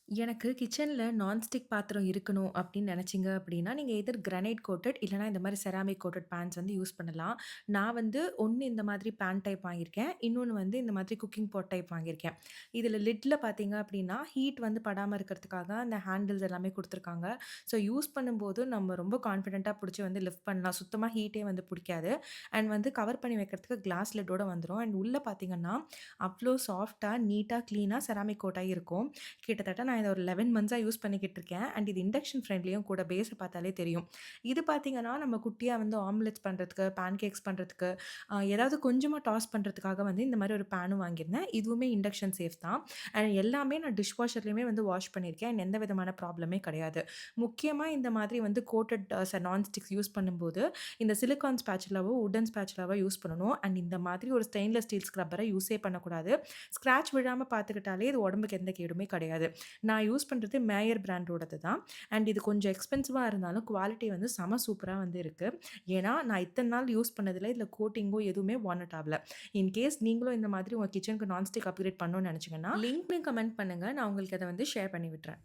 எனக்கு கிச்சன்ல நான்ஸ்டிக் பாத்திரம் இருக்கணும் அப்படின்னு நினைச்சீங்க அப்படின்னா, நீங்க எதர் கிரானைட் கோட்டட் இல்லன்னா இந்த மாரி செராமிக் கோட்டட் பேன்ஸ் வந்து யூஸ் பண்ணலாம். நான் வந்து ஒண்ணு இந்த மாதிரி பேன் டைப் வாங்கியிருக்கேன். இன்னொன்னு வந்து இந்த மாதிரி குக்கிங் பாட் டைப் வாங்கியிருக்கேன். இதில லிட்ல பார்த்தீங்க அப்படின்னா, ஹீட் வந்து படாம இருக்கிறதுக்காக அந்த ஹேண்டில்ஸ் எல்லாமே குடுத்துருக்காங்க. ஸோ யூஸ் பண்ணும்போது நம்ம ரொம்ப கான்ஃபிடென்ட்டா புடிச்சு வந்து லிஃப்ட் பண்ணலாம். சுத்தமா ஹீட்டே வந்து புடிக்காது. அண்ட் வந்து கவர் பண்ணி வைக்கிறதுக்கு கிளாஸ் லிட்டோட வந்துரும். அண்ட் உள்ள பார்த்தீங்கன்னா, அவ்ளோ சாஃப்ட்டா, நீட்டா, கிளீனா செராமிக் கோட்டாகி இருக்கும். கிட்டத்தட்ட நான் இத ஒரு 11 மந்த்ஸா யூஸ் பண்ணிக்கிட்டு இருக்கேன். அண்ட் இது இண்டக்ஷன் ஃப்ரெண்ட்லியும் கூட. பேஸ பார்த்தாலே தெரியும். இது பார்த்தீங்கன்னா, நம்ம குட்டியா வந்து ஆம்லெட்ஸ் பண்றதுக்கு, பேன் கேக்ஸ் பண்றதுக்கு, ஏதாவது கொஞ்சமா டாஸ் பண்றதுக்காக வந்து இந்த மாரி ஒரு பேனும் வாங்கியிருந்தேன். இதுவுமே இண்டக்ஷன் சேஃப் தான். அண்ட் எல்லாமே நான் டிஷ் வாஷர்லயுமே வந்து வாஷ் பண்ணியிருக்கேன். அண்ட் எந்த விதமான ப்ராப்ளமே கிடையாது. முக்கியமா இந்த மாதிரி வந்து கோட்டட் நான்ஸ்டிக்ஸ் யூஸ் பண்ணும்போது, இந்த சிலிகான் ஸ்பேச்சுலாவோ, வுட்டன் ஸ்பேச்சுலாவோ யூஸ் பண்ணணும். அண்ட் இந்த மாதிரி ஒரு ஸ்டெயின்லெஸ் ஸ்டீல் ஸ்க்ரப்பர யூஸே பண்ணக்கூடாது. ஸ்க்ராட்ச் விழாம பார்த்துக்கிட்டாலே இது உடம்புக்கு எந்த கேடுமே கிடையாது. நான் யூஸ் பண்றது மேயர் பிராண்டோடது தான். அண்ட் இது கொஞ்சம் எக்ஸ்பென்சிவா இருந்தாலும் குவாலிட்டி வந்து செம சூப்பரா வந்து இருக்கு. ஏன்னா, நான் இத்தன நாள் யூஸ் பண்ணதுல இதுல கோட்டிங்கோ எதுவுமே வார்ன் ஆவல. இன் கேஸ் நீங்களும் இந்த மாதிரி உங்க கிச்சனுக்கு நான்ஸ்டிக் அப்கிரேட் பண்ணணும்னு நெனச்சீங்கன்னா, லிங்க்ன்னு கமெண்ட் பண்ணுங்க. நான் உங்களுக்கு அத வந்து ஷேர் பண்ணி விட்றேன்.